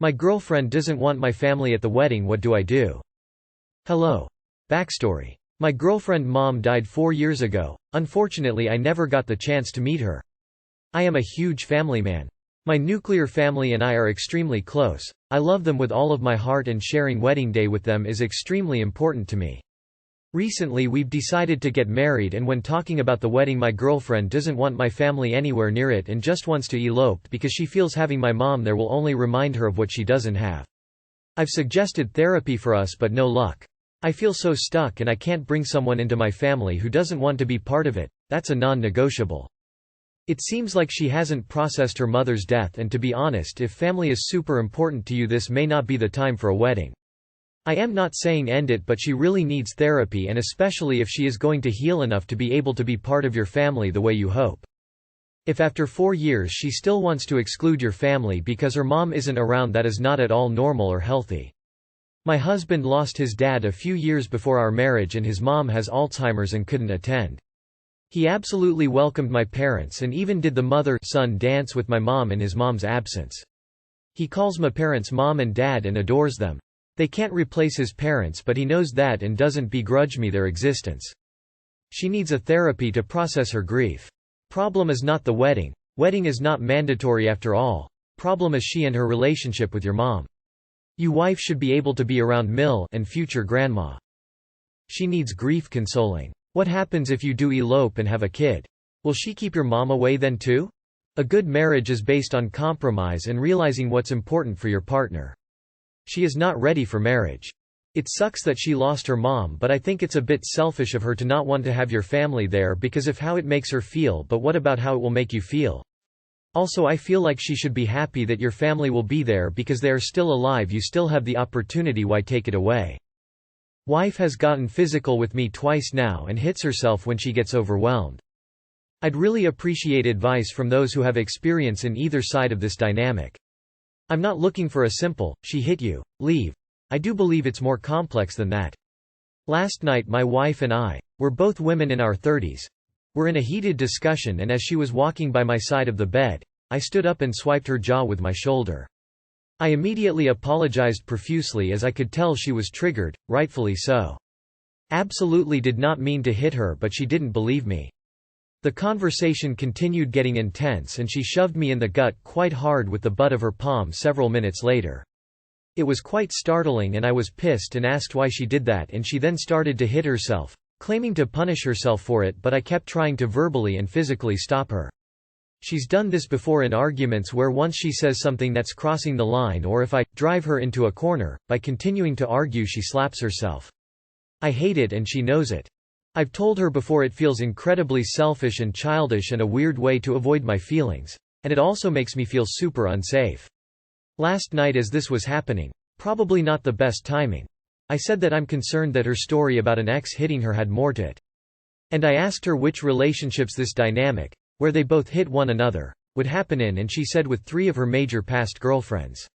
My girlfriend doesn't want my family at the wedding. What do I do? Hello. Backstory. My girlfriend mom died 4 years ago. Unfortunately, I never got the chance to meet her. I am a huge family man. My nuclear family and I are extremely close. I love them with all of my heart, and sharing wedding day with them is extremely important to me. Recently we've decided to get married, and when talking about the wedding, my girlfriend doesn't want my family anywhere near it and just wants to elope because she feels having my mom there will only remind her of what she doesn't have. I've suggested therapy for us, but no luck. I feel so stuck, and I can't bring someone into my family who doesn't want to be part of it. That's a non-negotiable. It seems like she hasn't processed her mother's death, and to be honest, if family is super important to you, this may not be the time for a wedding. I am not saying end it, but she really needs therapy, and especially if she is going to heal enough to be able to be part of your family the way you hope. If after 4 years she still wants to exclude your family because her mom isn't around, that is not at all normal or healthy. My husband lost his dad a few years before our marriage, and his mom has Alzheimer's and couldn't attend. He absolutely welcomed my parents and even did the mother-son dance with my mom in his mom's absence. He calls my parents mom and dad and adores them. They can't replace his parents, but he knows that and doesn't begrudge me their existence. She needs a therapy to process her grief. Problem is not the wedding. Wedding is not mandatory after all. Problem is she and her relationship with your mom. You wife should be able to be around Mill and future grandma. She needs grief consoling. What happens if you do elope and have a kid? Will she keep your mom away then too? A good marriage is based on compromise and realizing what's important for your partner. She is not ready for marriage. It sucks that she lost her mom, but I think it's a bit selfish of her to not want to have your family there because of how it makes her feel, but what about how it will make you feel? Also, I feel like she should be happy that your family will be there because they are still alive. You still have the opportunity, why take it away? Wife has gotten physical with me twice now and hits herself when she gets overwhelmed. I'd really appreciate advice from those who have experience in either side of this dynamic. I'm not looking for a simple, she hit you, leave. I do believe it's more complex than that. Last night my wife and I, we're both women in our 30s, were in a heated discussion, and as she was walking by my side of the bed, I stood up and swiped her jaw with my shoulder. I immediately apologized profusely as I could tell she was triggered, rightfully so. Absolutely did not mean to hit her, but she didn't believe me. The conversation continued getting intense, and she shoved me in the gut quite hard with the butt of her palm several minutes later. It was quite startling, and I was pissed and asked why she did that, and she then started to hit herself, claiming to punish herself for it, but I kept trying to verbally and physically stop her. She's done this before in arguments where once she says something that's crossing the line, or if I drive her into a corner, by continuing to argue she slaps herself. I hate it, and she knows it. I've told her before it feels incredibly selfish and childish and a weird way to avoid my feelings. And it also makes me feel super unsafe. Last night as this was happening, probably not the best timing, I said that I'm concerned that her story about an ex hitting her had more to it. And I asked her which relationships this dynamic, where they both hit one another, would happen in, and she said with 3 of her major past girlfriends.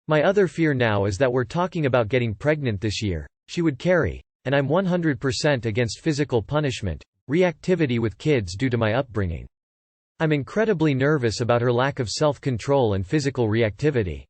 My other fear now is that we're talking about getting pregnant this year. She would carry. And I'm 100% against physical punishment, reactivity with kids due to my upbringing. I'm incredibly nervous about her lack of self-control and physical reactivity.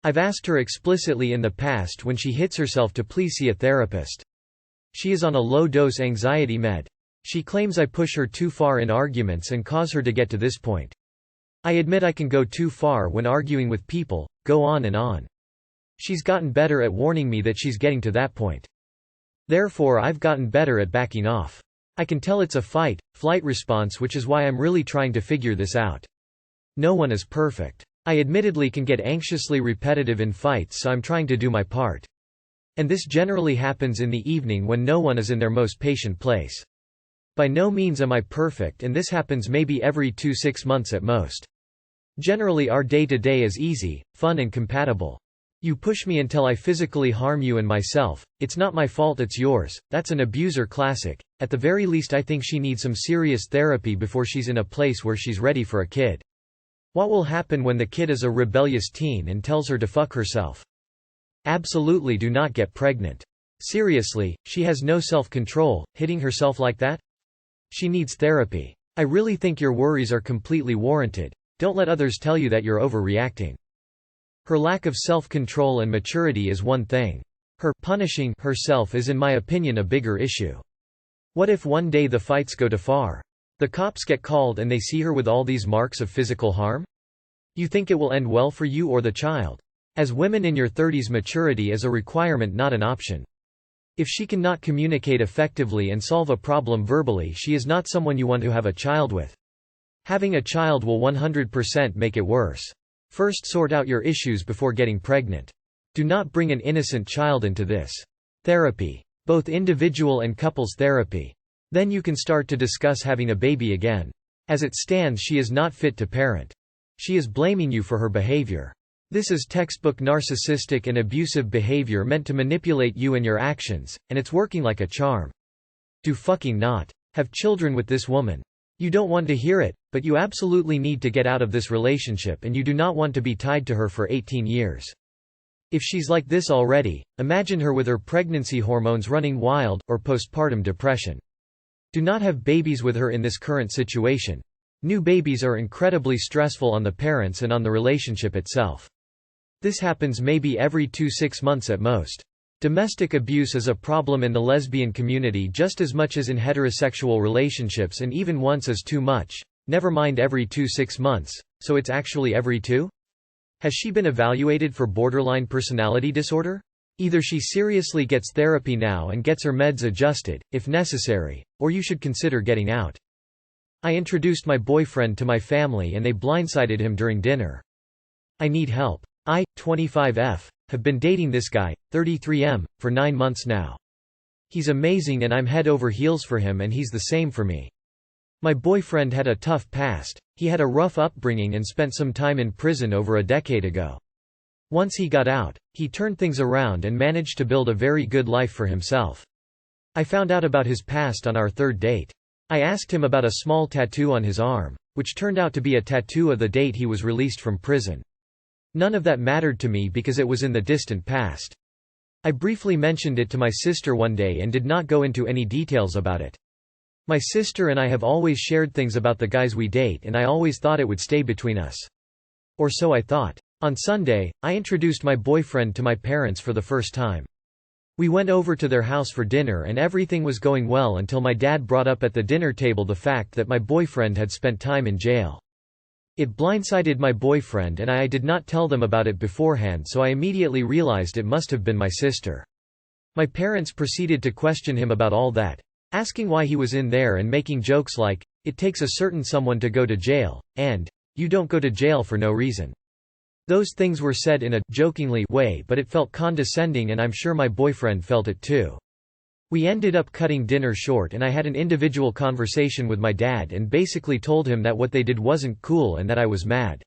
I've asked her explicitly in the past when she hits herself to please see a therapist. She is on a low-dose anxiety med. She claims I push her too far in arguments and cause her to get to this point. I admit I can go too far when arguing with people, go on and on. She's gotten better at warning me that she's getting to that point. Therefore I've gotten better at backing off. I can tell it's a fight-flight response, which is why I'm really trying to figure this out. No one is perfect. I admittedly can get anxiously repetitive in fights, so I'm trying to do my part. And this generally happens in the evening when no one is in their most patient place. By no means am I perfect, and this happens maybe every 2-6 months at most. Generally our day-to-day is easy, fun and compatible. You push me until I physically harm you and myself. It's not my fault, it's yours. That's an abuser classic. At the very least I think she needs some serious therapy before she's in a place where she's ready for a kid. What will happen when the kid is a rebellious teen and tells her to fuck herself? Absolutely do not get pregnant. Seriously, she has no self-control, hitting herself like that? She needs therapy. I really think your worries are completely warranted. Don't let others tell you that you're overreacting. Her lack of self-control and maturity is one thing. Her punishing herself is in my opinion a bigger issue. What if one day the fights go too far? The cops get called and they see her with all these marks of physical harm? You think it will end well for you or the child? As women in your 30s, maturity is a requirement, not an option. If she cannot communicate effectively and solve a problem verbally, she is not someone you want to have a child with. Having a child will 100% make it worse. First sort out your issues before getting pregnant. Do not bring an innocent child into this. Therapy. Both individual and couples therapy. Then you can start to discuss having a baby again. As it stands, she is not fit to parent. She is blaming you for her behavior. This is textbook narcissistic and abusive behavior meant to manipulate you and your actions, and it's working like a charm. Do fucking not have children with this woman. You don't want to hear it, but you absolutely need to get out of this relationship, and you do not want to be tied to her for 18 years. If she's like this already, imagine her with her pregnancy hormones running wild, or postpartum depression. Do not have babies with her in this current situation. New babies are incredibly stressful on the parents and on the relationship itself. This happens maybe every 2-6 months at most. Domestic abuse is a problem in the lesbian community just as much as in heterosexual relationships, and even once is too much. Never mind every 2-6 months, so it's actually every 2? Has she been evaluated for borderline personality disorder? Either she seriously gets therapy now and gets her meds adjusted, if necessary, or you should consider getting out. I introduced my boyfriend to my family and they blindsided him during dinner. I need help. I, 25F, have been dating this guy, 33M, for 9 months now. He's amazing and I'm head over heels for him, and he's the same for me. My boyfriend had a tough past. He had a rough upbringing and spent some time in prison over a decade ago. Once he got out, he turned things around and managed to build a very good life for himself. I found out about his past on our 3rd date. I asked him about a small tattoo on his arm, which turned out to be a tattoo of the date he was released from prison. None of that mattered to me because it was in the distant past. I briefly mentioned it to my sister one day and did not go into any details about it. My sister and I have always shared things about the guys we date, and I always thought it would stay between us. Or so I thought. On Sunday, I introduced my boyfriend to my parents for the first time. We went over to their house for dinner and everything was going well until my dad brought up at the dinner table the fact that my boyfriend had spent time in jail. It blindsided my boyfriend and I did not tell them about it beforehand, so I immediately realized it must have been my sister. My parents proceeded to question him about all that, asking why he was in there and making jokes like, "It takes a certain someone to go to jail," and, "You don't go to jail for no reason." Those things were said in a jokingly way, but it felt condescending and I'm sure my boyfriend felt it too. We ended up cutting dinner short and I had an individual conversation with my dad and basically told him that what they did wasn't cool and that I was mad.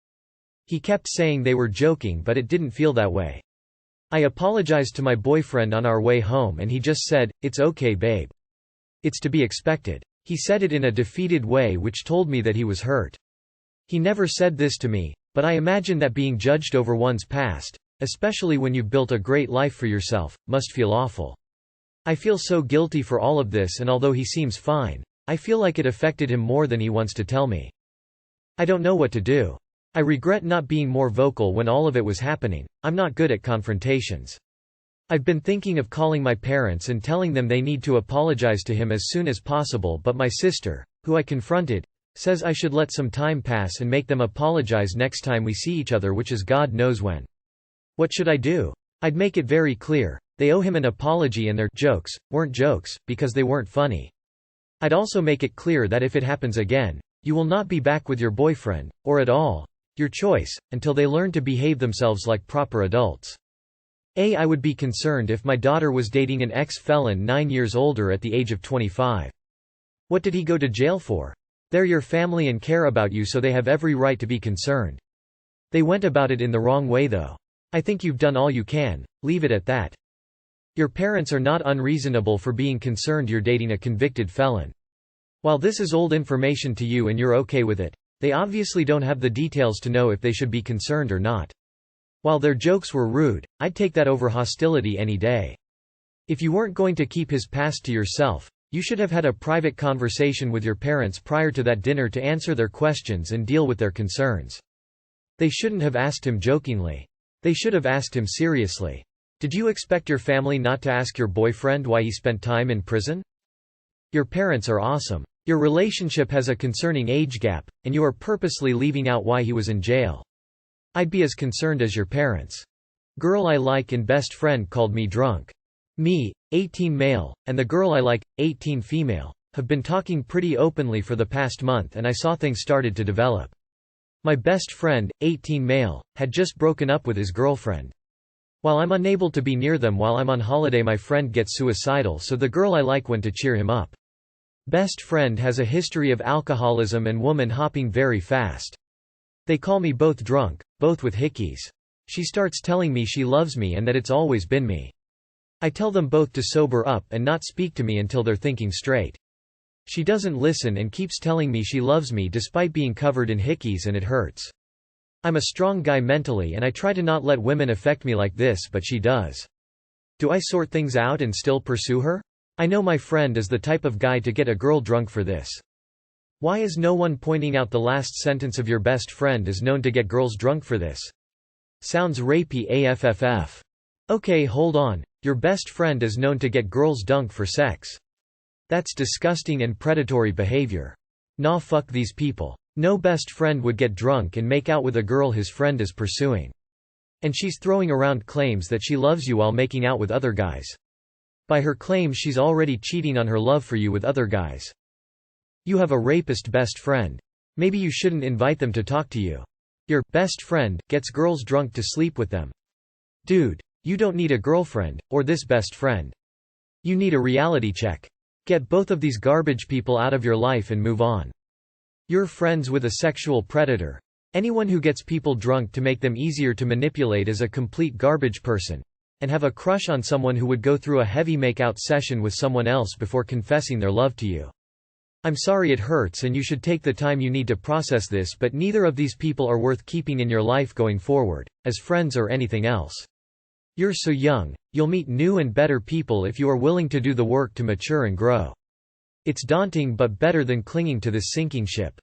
He kept saying they were joking, but it didn't feel that way. I apologized to my boyfriend on our way home and he just said, "It's okay, babe. It's to be expected." He said it in a defeated way, which told me that he was hurt. He never said this to me, but I imagine that being judged over one's past, especially when you've built a great life for yourself, must feel awful. I feel so guilty for all of this, and although he seems fine, I feel like it affected him more than he wants to tell me. I don't know what to do. I regret not being more vocal when all of it was happening. I'm not good at confrontations. I've been thinking of calling my parents and telling them they need to apologize to him as soon as possible, but my sister, who I confronted, says I should let some time pass and make them apologize next time we see each other, which is God knows when. What should I do? I'd make it very clear. They owe him an apology and their jokes weren't jokes, because they weren't funny. I'd also make it clear that if it happens again, you will not be back with your boyfriend, or at all, your choice, until they learn to behave themselves like proper adults. I would be concerned if my daughter was dating an ex-felon 9 years older at the age of 25. What did he go to jail for? They're your family and care about you, so they have every right to be concerned. They went about it in the wrong way though. I think you've done all you can, leave it at that. Your parents are not unreasonable for being concerned you're dating a convicted felon. While this is old information to you and you're okay with it, they obviously don't have the details to know if they should be concerned or not. While their jokes were rude, I'd take that over hostility any day. If you weren't going to keep his past to yourself, you should have had a private conversation with your parents prior to that dinner to answer their questions and deal with their concerns. They shouldn't have asked him jokingly, They should have asked him seriously. Did you expect your family not to ask your boyfriend why he spent time in prison? Your parents are awesome. Your relationship has a concerning age gap, and you are purposely leaving out why he was in jail. I'd be as concerned as your parents. Girl I like and best friend called me drunk. Me, 18 male, and the girl I like, 18 female, have been talking pretty openly for the past month and I saw things started to develop. My best friend, 18 male, had just broken up with his girlfriend. While I'm unable to be near them while I'm on holiday, my friend gets suicidal, so the girl I like went to cheer him up. Best friend has a history of alcoholism and woman hopping very fast. They call me both drunk, both with hickeys. She starts telling me she loves me and that it's always been me. I tell them both to sober up and not speak to me until they're thinking straight. She doesn't listen and keeps telling me she loves me despite being covered in hickeys, and it hurts. I'm a strong guy mentally and I try to not let women affect me like this, but she does. Do I sort things out and still pursue her? I know my friend is the type of guy to get a girl drunk for this. Why is no one pointing out the last sentence of your best friend is known to get girls drunk for this? Sounds rapey AFFF. Okay, hold on. Your best friend is known to get girls drunk for sex. That's disgusting and predatory behavior. Nah, fuck these people. No best friend would get drunk and make out with a girl his friend is pursuing. And she's throwing around claims that she loves you while making out with other guys. By her claims, she's already cheating on her love for you with other guys. You have a rapist best friend. Maybe you shouldn't invite them to talk to you. Your best friend gets girls drunk to sleep with them. Dude, you don't need a girlfriend, or this best friend. You need a reality check. Get both of these garbage people out of your life and move on. You're friends with a sexual predator. Anyone who gets people drunk to make them easier to manipulate is a complete garbage person. And have a crush on someone who would go through a heavy makeout session with someone else before confessing their love to you. I'm sorry it hurts and you should take the time you need to process this, but neither of these people are worth keeping in your life going forward, as friends or anything else. You're so young, you'll meet new and better people if you are willing to do the work to mature and grow. It's daunting but better than clinging to this sinking ship.